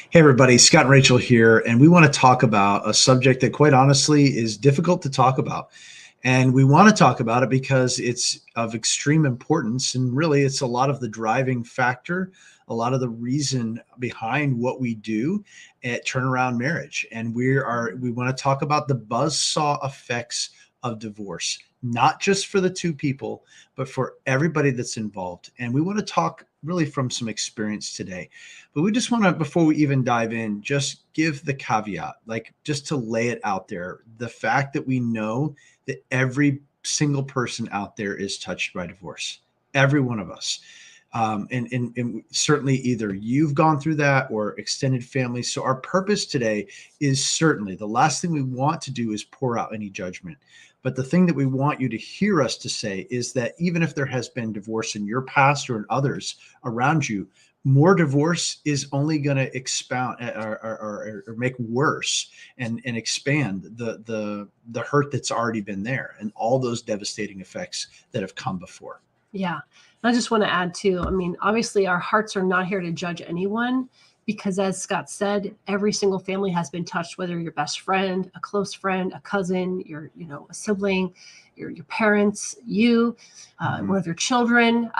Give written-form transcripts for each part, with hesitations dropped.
Hey, everybody, Scott and Rachel here, and we want to talk about a subject that, quite honestly, is difficult to talk about. And we want to talk about it because it's of extreme importance. And really, it's a lot of the driving factor, a lot of the reason behind what we do at Turnaround Marriage. And we want to talk about the buzzsaw effects of divorce, not just for the two people, but for everybody that's involved. And we want to talk really from some experience today. But we just want to, before we even dive in, just give the caveat, like just to lay it out there. The fact that we know that every single person out there is touched by divorce, every one of us. And certainly either you've gone through that or extended family. So our purpose today is certainly the last thing we want to do is pour out any judgment. But the thing that we want you to hear us to say is that even if there has been divorce in your past or in others around you, more divorce is only going to expound or make worse and expand the hurt that's already been there and all those devastating effects that have come before. Yeah. I just want to add too, I mean, obviously our hearts are not here to judge anyone because as Scott said, every single family has been touched, whether your best friend, a close friend, a cousin, a sibling, your parents, one of your children.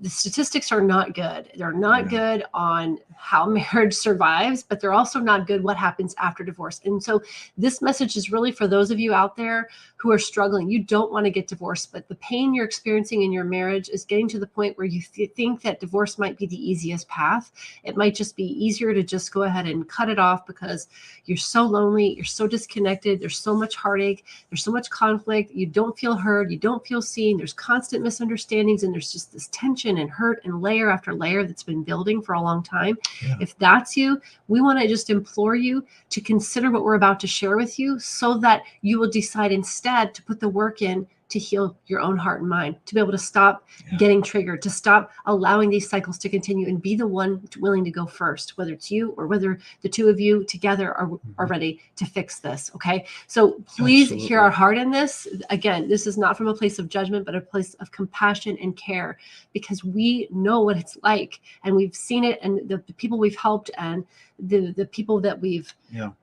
The statistics are not good. They're not good on how marriage survives, but they're also not good what happens after divorce. And so this message is really for those of you out there who are struggling. You don't want to get divorced, but the pain you're experiencing in your marriage is getting to the point where you think that divorce might be the easiest path. It might just be easier to just go ahead and cut it off because you're so lonely, you're so disconnected, there's so much heartache, there's so much conflict, you don't feel heard, you don't feel seen, there's constant misunderstandings, and there's just this tension and hurt and layer after layer that's been building for a long time. Yeah. If that's you, we want to just implore you to consider what we're about to share with you so that you will decide instead to put the work in to heal your own heart and mind, to be able to stop getting triggered, to stop allowing these cycles to continue and be the one willing to go first, whether it's you or whether the two of you together are ready to fix this. Okay. So please hear our heart in this. Again, this is not from a place of judgment, but a place of compassion and care, because we know what it's like and we've seen it, and the people we've helped and the people that we've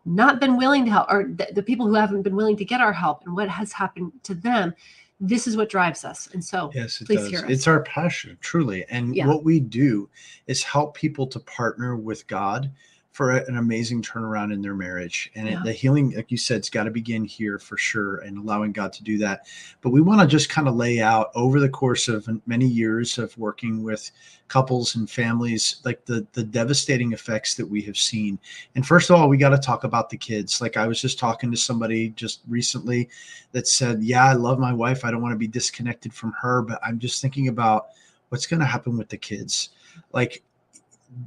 not been willing to help, or the people who haven't been willing to get our help and what has happened to them. This is what drives us. And so yes, please does. Hear us. It's our passion, truly. And what we do is help people to partner with God for an amazing turnaround in their marriage. And the healing, like you said, it's got to begin here for sure, and allowing God to do that. But we want to just kind of lay out over the course of many years of working with couples and families, like the devastating effects that we have seen. And first of all, we got to talk about the kids. Like I was just talking to somebody just recently that said, I love my wife. I don't want to be disconnected from her, but I'm just thinking about what's going to happen with the kids. Like,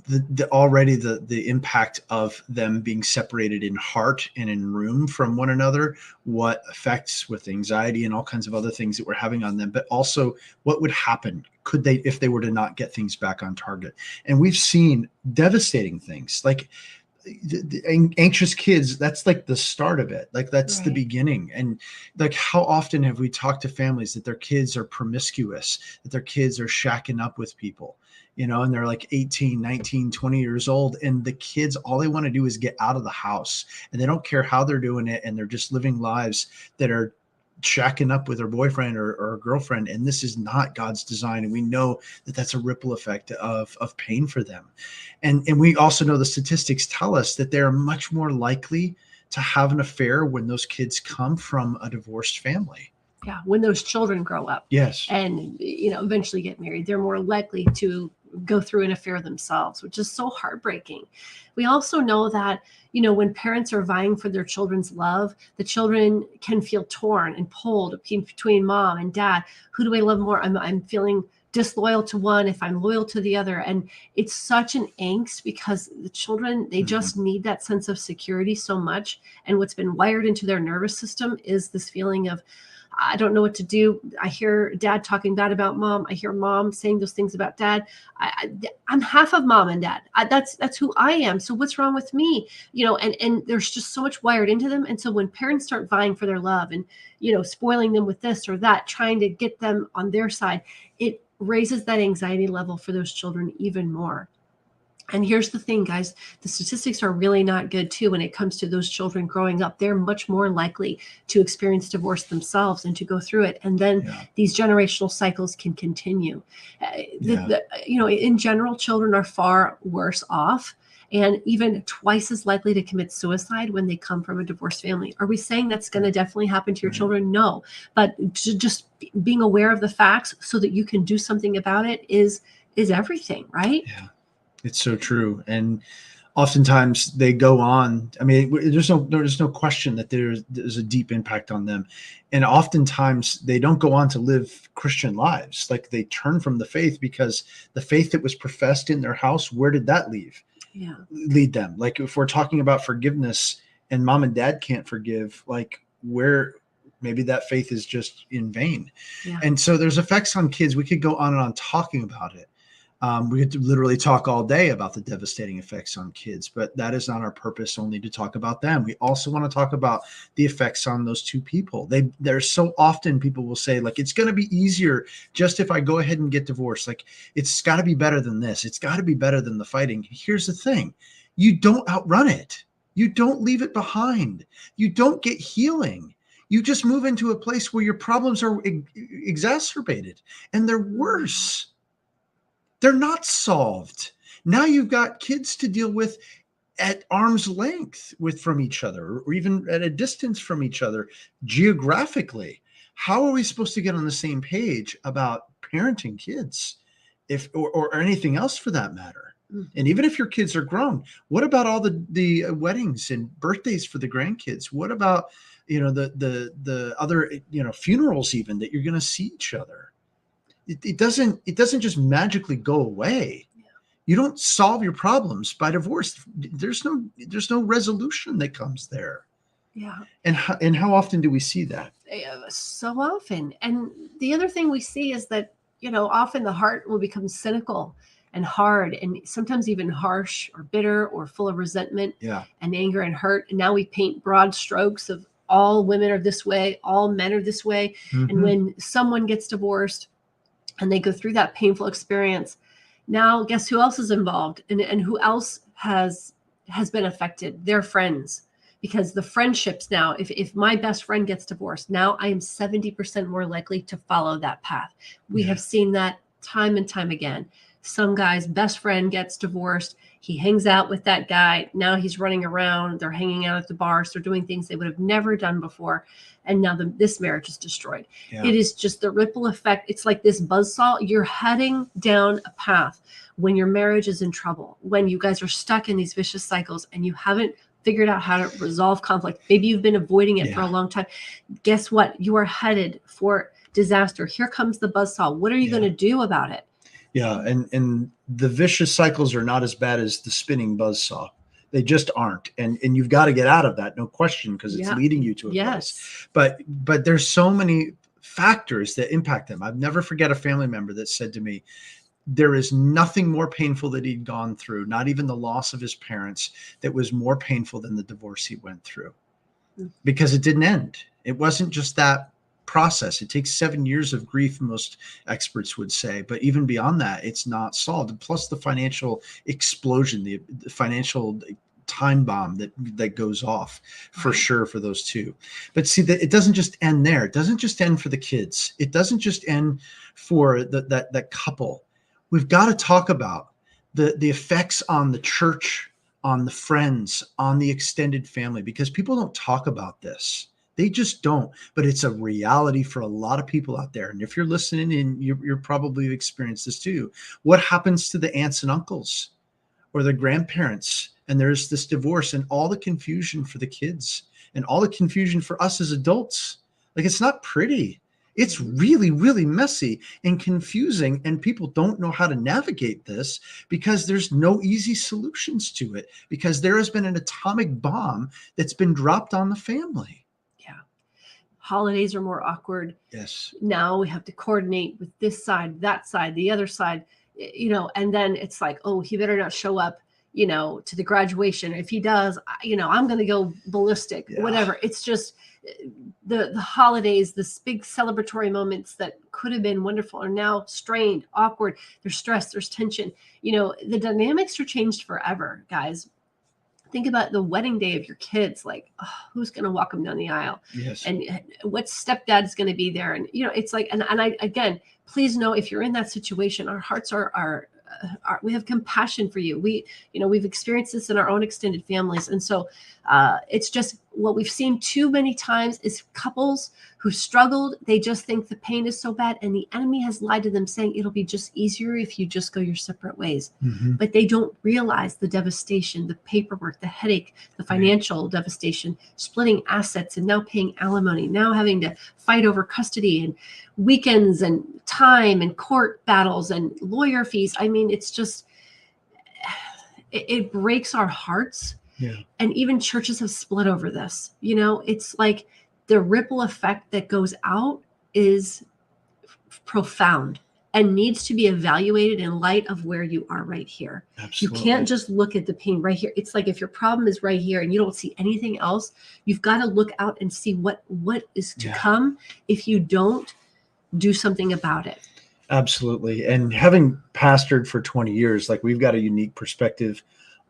the impact of them being separated in heart and in room from one another, what effects with anxiety and all kinds of other things that we're having on them, but also what would happen could they, if they were to not get things back on target. And we've seen devastating things like the anxious kids. That's like the start of it. Like that's the beginning. And like, how often have we talked to families that their kids are promiscuous, that their kids are shacking up with people, and they're like 18, 19, 20 years old. And the kids, all they want to do is get out of the house, and they don't care how they're doing it. And they're just living lives that are shacking up with their boyfriend or a girlfriend. And this is not God's design. And we know that that's a ripple effect of pain for them. And we also know the statistics tell us that they're much more likely to have an affair when those kids come from a divorced family. Yeah. When those children grow up. Yes. And, eventually get married, they're more likely to go through an affair themselves, which is so heartbreaking. We also know that, when parents are vying for their children's love, the children can feel torn and pulled between mom and dad. Who do I love more? I'm feeling disloyal to one if I'm loyal to the other. And it's such an angst because the children, they just need that sense of security so much. And what's been wired into their nervous system is this feeling of, I don't know what to do. I hear dad talking bad about mom. I hear mom saying those things about dad. I'm half of mom and dad. That's who I am. So what's wrong with me? And there's just so much wired into them. And so when parents start vying for their love and, spoiling them with this or that, trying to get them on their side, it raises that anxiety level for those children even more. And here's the thing, guys, the statistics are really not good too when it comes to those children growing up. They're much more likely to experience divorce themselves and to go through it. And then Yeah. these generational cycles can continue. Yeah. In general, children are far worse off and even twice as likely to commit suicide when they come from a divorced family. Are we saying that's going to definitely happen to your children? No. But just being aware of the facts so that you can do something about it is everything, right? Yeah. It's so true. And oftentimes they go on. I mean, there's no question that there's a deep impact on them. And oftentimes they don't go on to live Christian lives. Like they turn from the faith because the faith that was professed in their house, where did that lead them? Like if we're talking about forgiveness and mom and dad can't forgive, like where maybe that faith is just in vain. Yeah. And so there's effects on kids. We could go on and on talking about it. We could literally talk all day about the devastating effects on kids, but that is not our purpose, only to talk about them. We also want to talk about the effects on those two people. There's so often people will say, like, it's going to be easier just if I go ahead and get divorced. Like, it's got to be better than this. It's got to be better than the fighting. Here's the thing. You don't outrun it. You don't leave it behind. You don't get healing. You just move into a place where your problems are exacerbated and they're worse. They're not solved. Now you've got kids to deal with at arm's length from each other, or even at a distance from each other geographically. How are we supposed to get on the same page about parenting kids, or anything else for that matter? Mm-hmm. And even if your kids are grown, what about all the weddings and birthdays for the grandkids? What about the other funerals even that you're going to see each other? It doesn't just magically go away. You don't solve your problems by divorce. There's no resolution that comes there. Yeah. And how often do we see that? So often. And the other thing we see is that, often the heart will become cynical and hard and sometimes even harsh or bitter or full of resentment and anger and hurt. And now we paint broad strokes of all women are this way, all men are this way. Mm-hmm. And when someone gets divorced, and they go through that painful experience, now guess who else is involved and who else has been affected? Their friends. Because the friendships now, if my best friend gets divorced, now I am 70% more likely to follow that path. We have seen that time and time again. Some guy's best friend gets divorced. He hangs out with that guy. Now he's running around. They're hanging out at the bars. They're doing things they would have never done before. And now this marriage is destroyed. Yeah. It is just the ripple effect. It's like this buzzsaw. You're heading down a path when your marriage is in trouble, when you guys are stuck in these vicious cycles and you haven't figured out how to resolve conflict. Maybe you've been avoiding it for a long time. Guess what? You are headed for disaster. Here comes the buzzsaw. What are you going to do about it? Yeah, and the vicious cycles are not as bad as the spinning buzzsaw. They just aren't. And you've got to get out of that, no question, because it's leading you to a place. But there's so many factors that impact them. I'll never forget a family member that said to me, there is nothing more painful that he'd gone through, not even the loss of his parents, that was more painful than the divorce he went through. Because it didn't end. It wasn't just that process. It takes 7 years of grief, most experts would say, but even beyond that, it's not solved. Plus the financial explosion, the financial time bomb that goes off for sure for those two. But see, that it doesn't just end there. It doesn't just end for the kids. It doesn't just end for that couple. We've got to talk about the effects on the church, on the friends, on the extended family, because people don't talk about this. They just don't, but it's a reality for a lot of people out there. And if you're listening and you're probably experienced this too, what happens to the aunts and uncles or the grandparents? And there's this divorce and all the confusion for the kids and all the confusion for us as adults. Like, it's not pretty. It's really, really messy and confusing. And people don't know how to navigate this because there's no easy solutions to it, because there has been an atomic bomb that's been dropped on the family. Holidays are more awkward. Yes. Now we have to coordinate with this side, that side, the other side, and then it's like, oh, he better not show up, to the graduation. If he does, I'm going to go ballistic, whatever. It's just the holidays, this big celebratory moments that could have been wonderful are now strained, awkward. There's stress, there's tension. The dynamics are changed forever, guys. Think about the wedding day of your kids. Like, who's going to walk them down the aisle? Yes. And what stepdad's going to be there? And, it's like, and I, again, please know, if you're in that situation, our hearts are we have compassion for you. We've experienced this in our own extended families. And so it's just what we've seen too many times is couples who struggled. They just think the pain is so bad. And the enemy has lied to them, saying it'll be just easier if you just go your separate ways. Mm-hmm. But they don't realize the devastation, the paperwork, the headache, the financial devastation, splitting assets and now paying alimony, now having to fight over custody and weekends and time and court battles and lawyer fees. I mean, it's just, it breaks our hearts. Yeah. And even churches have split over this. It's like the ripple effect that goes out is profound and needs to be evaluated in light of where you are right here. Absolutely. You can't just look at the pain right here. It's like if your problem is right here and you don't see anything else, you've got to look out and see what is to come if you don't do something about it. Absolutely. And having pastored for 20 years, like, we've got a unique perspective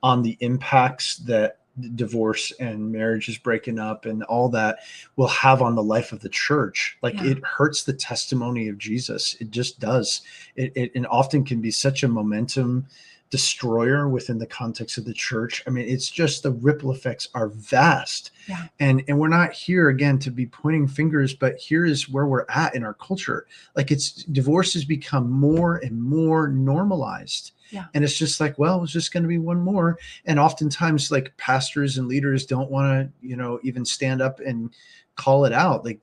on the impacts that divorce and marriages breaking up and all that will have on the life of the church. Like, it hurts the testimony of Jesus. It just does. It and often can be such a momentum destroyer within the context of the church. I mean, it's just, the ripple effects are vast. Yeah. And we're not here again to be pointing fingers, but here is where we're at in our culture. Like, divorce has become more and more normalized. Yeah. And it's just like, well, it's just going to be one more. And oftentimes, like, pastors and leaders don't want to, even stand up and call it out. Like,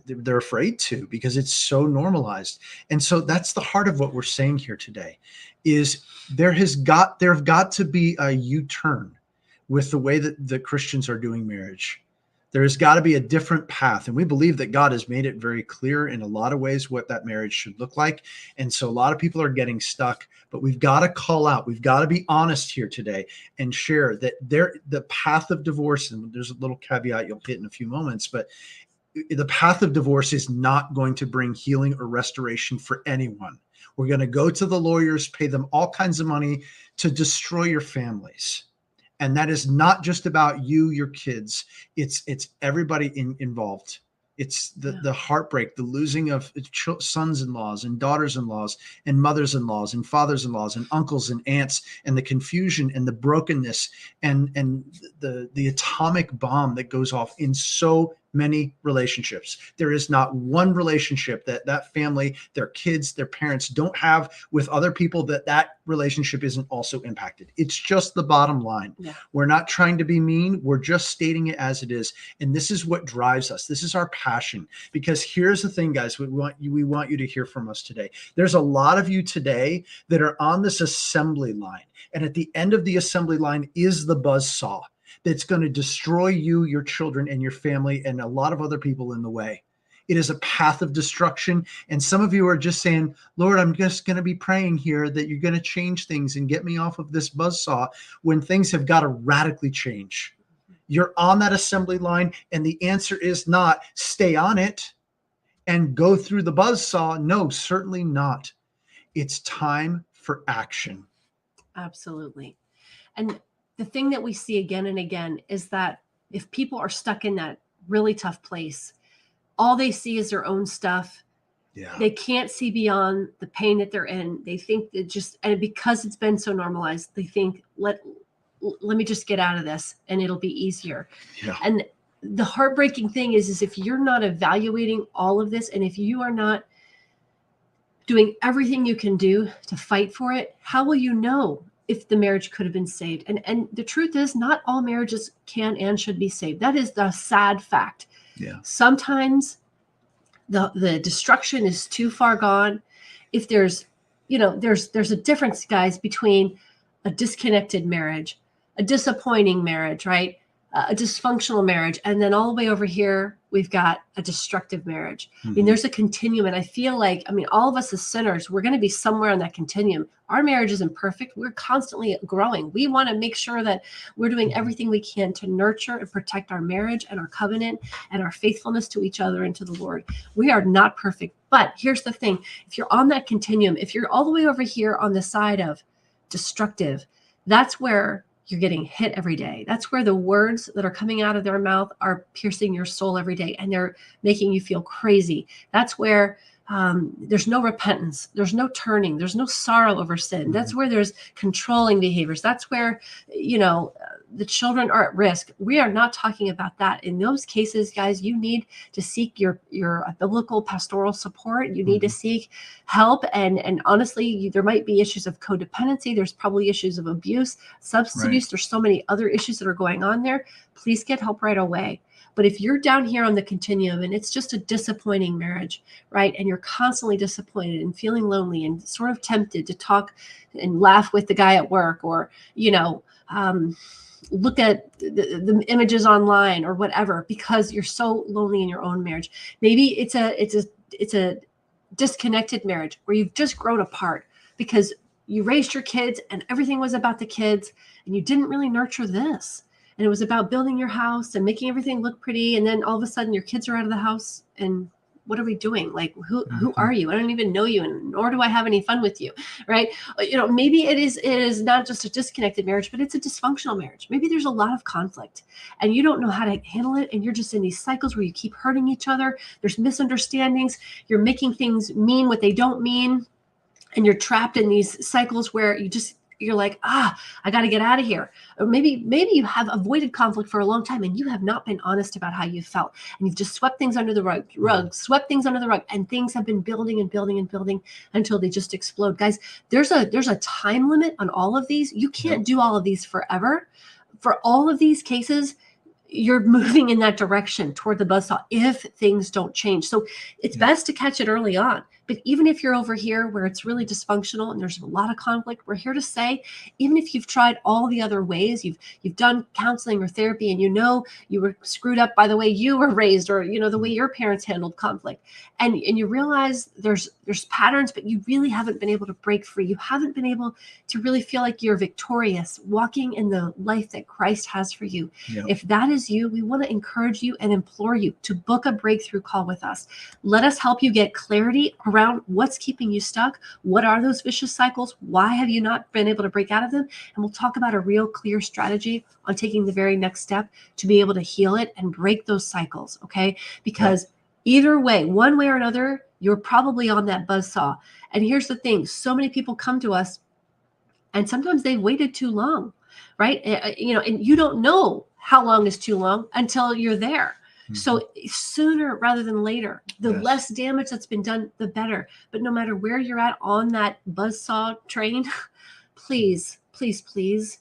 they're afraid to, because it's so normalized. And so that's the heart of what we're saying here today, is there have got to be a U-turn with the way that the Christians are doing marriage. There has got to be a different path. And we believe that God has made it very clear in a lot of ways what that marriage should look like. And so a lot of people are getting stuck, but we've got to call out. We've got to be honest here today and share that the path of divorce, and there's a little caveat you'll hit in a few moments, but the path of divorce is not going to bring healing or restoration for anyone. We're going to go to the lawyers, pay them all kinds of money to destroy your families. And that is not just about you, your kids. It's everybody involved. It's the heartbreak, the losing of sons-in-laws and daughters-in-laws and mothers-in-laws and fathers-in-laws and uncles and aunts, and the confusion and the brokenness and the atomic bomb that goes off in so many relationships. There is not one relationship that family, their kids, their parents don't have with other people that relationship isn't also impacted. It's just the bottom line. Yeah. We're not trying to be mean. We're just stating it as it is. And this is what drives us. This is our passion. Because here's the thing, guys, we want you to hear from us today. There's a lot of you today that are on this assembly line. And at the end of the assembly line is the buzzsaw that's going to destroy you, your children, and your family, and a lot of other people in the way. It is a path of destruction. And some of you are just saying, Lord, I'm just going to be praying here that you're going to change things and get me off of this buzzsaw, when things have got to radically change. You're on that assembly line, and the answer is not stay on it and go through the buzzsaw. No, certainly not. It's time for action. Absolutely. And the thing that we see again and again is that if people are stuck in that really tough place, all they see is their own stuff. Yeah. They can't see beyond the pain that they're in. They think that and because it's been so normalized, they think, let me just get out of this and it'll be easier. Yeah. And the heartbreaking thing is if you're not evaluating all of this, and if you are not doing everything you can do to fight for it, how will you know if the marriage could have been saved? And the truth is, not all marriages can and should be saved. That is the sad fact. Yeah. Sometimes the destruction is too far gone. If there's a difference, guys, between a disconnected marriage, a disappointing marriage, right? a dysfunctional marriage, and then all the way over here we've got a destructive marriage. I mean, Mhm. there's a continuum, and I feel like, I mean, all of us as sinners, we're going to be somewhere on that continuum. Our marriage isn't perfect. We're constantly growing. We want to make sure that we're doing everything we can to nurture and protect our marriage and our covenant and our faithfulness to each other and to the Lord. We are not perfect, but here's the thing: if you're on that continuum, if you're all the way over here on the side of destructive, that's where you're getting hit every day. That's where the words that are coming out of their mouth are piercing your soul every day, and they're making you feel crazy. That's where there's no repentance. There's no turning. There's no sorrow over sin. That's where there's controlling behaviors. That's where, the children are at risk. We are not talking about that. In those cases, guys, you need to seek your biblical pastoral support. You need to seek help. And honestly, there might be issues of codependency. There's probably issues of abuse, substance abuse. There's so many other issues that are going on there. Please get help right away. But if you're down here on the continuum and it's just a disappointing marriage, right? And you're constantly disappointed and feeling lonely and sort of tempted to talk and laugh with the guy at work, or, look at the images online or whatever, because you're so lonely in your own marriage. Maybe it's a disconnected marriage where you've just grown apart because you raised your kids and everything was about the kids, and you didn't really nurture this. And it was about building your house and making everything look pretty. And then all of a sudden your kids are out of the house, and what are we doing? Like, who are you? I don't even know you, and nor do I have any fun with you, right? Maybe it is not just a disconnected marriage, but it's a dysfunctional marriage. Maybe there's a lot of conflict and you don't know how to handle it, and you're just in these cycles where you keep hurting each other. There's misunderstandings. You're making things mean what they don't mean, and you're trapped in these cycles where you're like, I got to get out of here. Or maybe you have avoided conflict for a long time and you have not been honest about how you felt, and you've just swept things under the rug, and things have been building and building and building until they just explode. Guys, there's a time limit on all of these. You can't do all of these forever. For all of these cases, you're moving in that direction toward the buzzsaw if things don't change. So it's best to catch it early on. But even if you're over here where it's really dysfunctional and there's a lot of conflict, we're here to say, even if you've tried all the other ways, you've done counseling or therapy, and you were screwed up by the way you were raised, or the way your parents handled conflict, and you realize there's patterns, but you really haven't been able to break free. You haven't been able to really feel like you're victorious, walking in the life that Christ has for you. If that is you, we want to encourage you and implore you to book a breakthrough call with us. Let us help you get clarity around what's keeping you stuck. What are those vicious cycles? Why have you not been able to break out of them? And we'll talk about a real clear strategy on taking the very next step to be able to heal it and break those cycles. Okay. Because either way, one way or another, you're probably on that buzzsaw. And here's the thing. So many people come to us and sometimes they've waited too long, right? And you don't know how long is too long until you're there. So sooner rather than later, the less damage that's been done, the better. But no matter where you're at on that buzzsaw train, please, please, please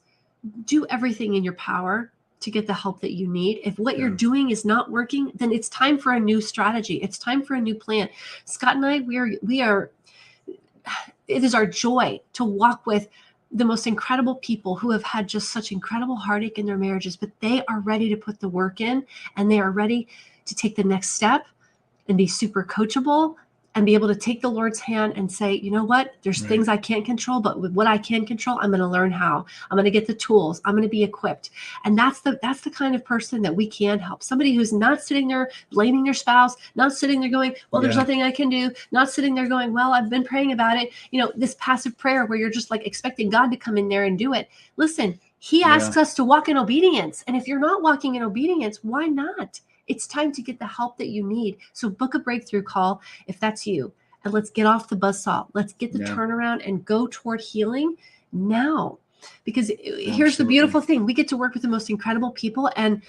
do everything in your power to get the help that you need. If what you're doing is not working, then it's time for a new strategy. It's time for a new plan. Scott and I, we are, it is our joy to walk with the most incredible people who have had just such incredible heartache in their marriages, but they are ready to put the work in, and they are ready to take the next step and be super coachable and be able to take the Lord's hand and say, you know what, there's things I can't control, but with what I can control, I'm going to learn how. I'm going to get the tools. I'm going to be equipped. And that's the kind of person that we can help. Somebody who's not sitting there blaming their spouse, not sitting there going, well, there's nothing I can do, not sitting there going, well, I've been praying about it. This passive prayer where you're just like expecting God to come in there and do it. Listen, he asks us to walk in obedience. And if you're not walking in obedience, why not? It's time to get the help that you need. So book a breakthrough call if that's you. And let's get off the buzzsaw. Let's get the turnaround and go toward healing now. Because here's the beautiful thing. We get to work with the most incredible people. And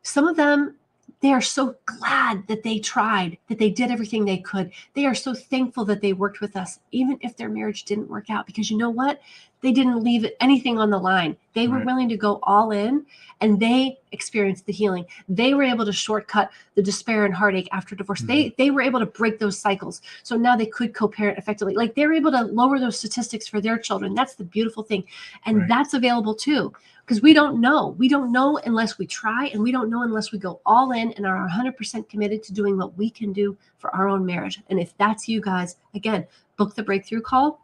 some of them, they are so glad that they tried, that they did everything they could. They are so thankful that they worked with us, even if their marriage didn't work out. Because you know what? They didn't leave anything on the line. They were willing to go all in, and they experienced the healing. They were able to shortcut the despair and heartache after divorce. They were able to break those cycles. So now they could co-parent effectively. Like, they were able to lower those statistics for their children. That's the beautiful thing. And that's available too, because we don't know. We don't know unless we try, and we don't know unless we go all in and are 100% committed to doing what we can do for our own marriage. And if that's you guys, again, book the breakthrough call.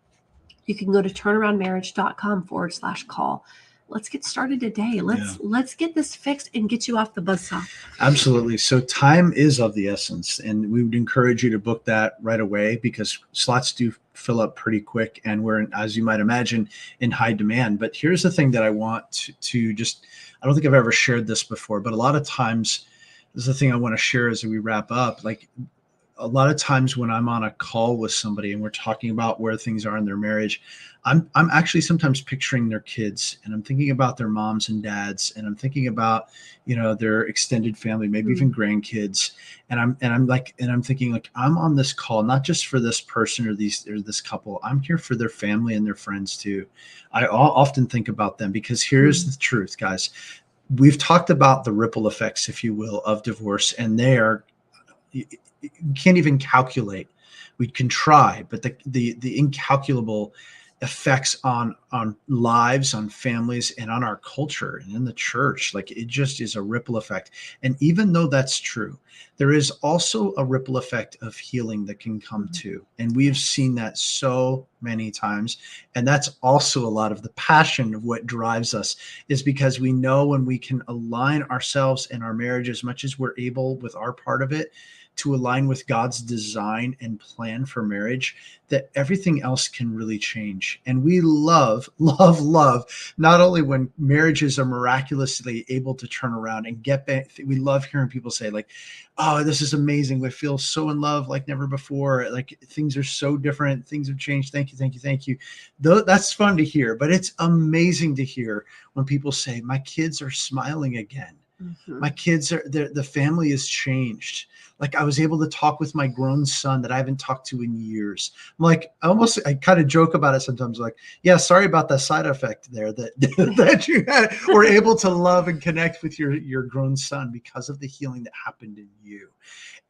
You can go to turnaroundmarriage.com/call. Let's get started today. Let's get this fixed and get you off the buzzsaw. Absolutely. So time is of the essence, and we would encourage you to book that right away, because slots do fill up pretty quick, and we're, as you might imagine, in high demand. But here's the thing that I want to just, I don't think I've ever shared this before, but a lot of times, this is the thing I want to share as we wrap up. Like, a lot of times when I'm on a call with somebody and we're talking about where things are in their marriage, I'm actually sometimes picturing their kids, and I'm thinking about their moms and dads, and I'm thinking about, their extended family, maybe even grandkids. And I'm thinking, like, I'm on this call, not just for this person or this couple. I'm here for their family and their friends too. I often think about them, because here's the truth, guys. We've talked about the ripple effects, if you will, of divorce, and they are, you can't even calculate. We can try, but the incalculable effects on lives, on families, and on our culture and in the church. Like, it just is a ripple effect. And even though that's true, there is also a ripple effect of healing that can come too. And we've seen that so many times. And that's also a lot of the passion of what drives us, is because we know when we can align ourselves and our marriage as much as we're able with our part of it to align with God's design and plan for marriage, that everything else can really change. And we love not only when marriages are miraculously able to turn around and get back. We love hearing people say, like, oh, this is amazing. We feel so in love like never before. Like, things are so different. Things have changed. Thank you, thank you, thank you. That's fun to hear, but it's amazing to hear when people say, my kids are smiling again. My kids are, the family has changed. Like, I was able to talk with my grown son that I haven't talked to in years. I'm like, I kind of joke about it sometimes, like, yeah, sorry about the side effect there that you had. We're able to love and connect with your grown son because of the healing that happened in you.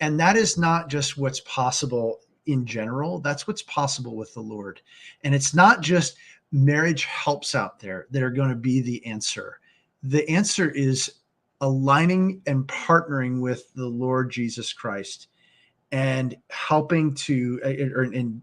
And that is not just what's possible in general. That's what's possible with the Lord. And it's not just marriage helps out there that are going to be the answer. The answer is aligning and partnering with the Lord Jesus Christ, and helping to,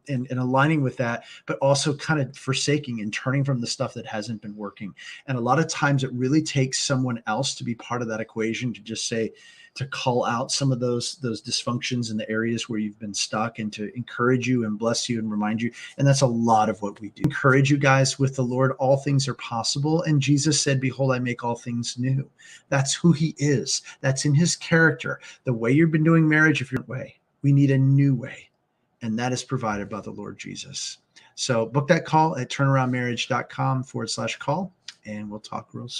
and aligning with that, but also kind of forsaking and turning from the stuff that hasn't been working. And a lot of times it really takes someone else to be part of that equation, to just say, to call out some of those dysfunctions in the areas where you've been stuck, and to encourage you and bless you and remind you. And that's a lot of what we do. Encourage you guys, with the Lord, all things are possible. And Jesus said, behold, I make all things new. That's who he is. That's in his character. The way you've been doing marriage, if you're way, we need a new way. And that is provided by the Lord Jesus. So book that call at turnaroundmarriage.com/call, and we'll talk real soon.